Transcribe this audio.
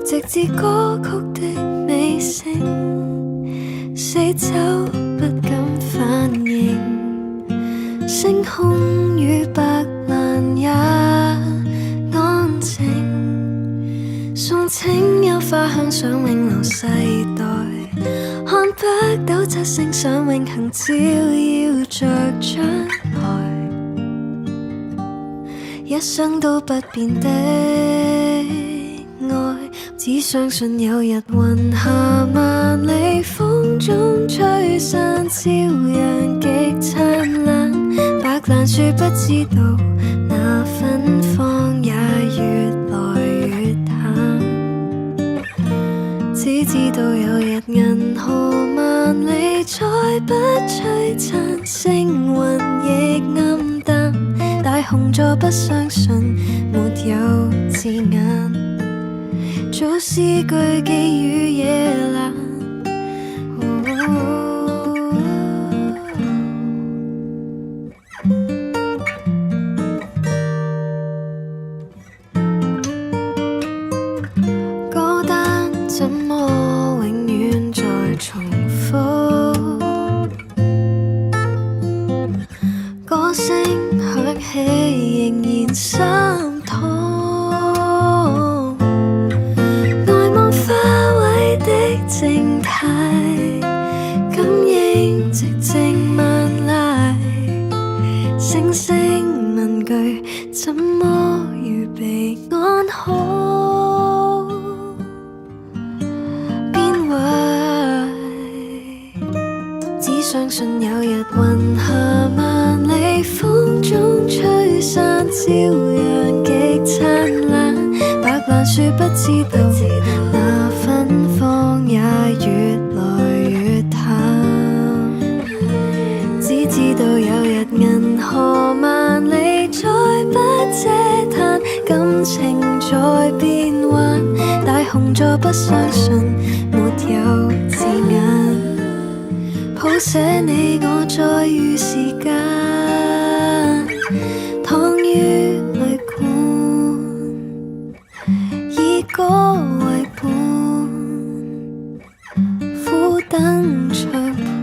直至歌曲的尾聲，四周不敢反應，星空與白蘭也安靜。送清幽花香想永留世代，看北斗七星想永恆照耀着將來，一生都不變的愛，只相信有日雲下萬里風中吹散，朝陽極燦爛。白蘭樹不知道那芬芳也越來越淡，只知道有日銀河萬里再不璀璨，星雲亦暗淡。大紅座不相信沒有字眼，做詩句寄予夜闌。歌單怎麼永遠在重複，歌聲響起仍然心痛，呆望花萎的靜態，感應寂靜萬籟，星星問句怎麼預備安好，邊位只相信有日雲下萬里風中吹散，朝陽極燦爛。白蘭樹不知道那芬芳也越來越淡，只知道有日銀河萬里再不嗟嘆，感情在變幻。大紅座不相信沒有字眼，譜寫你我再遇時間，躺於旅館，以歌為伴，苦等唱盤。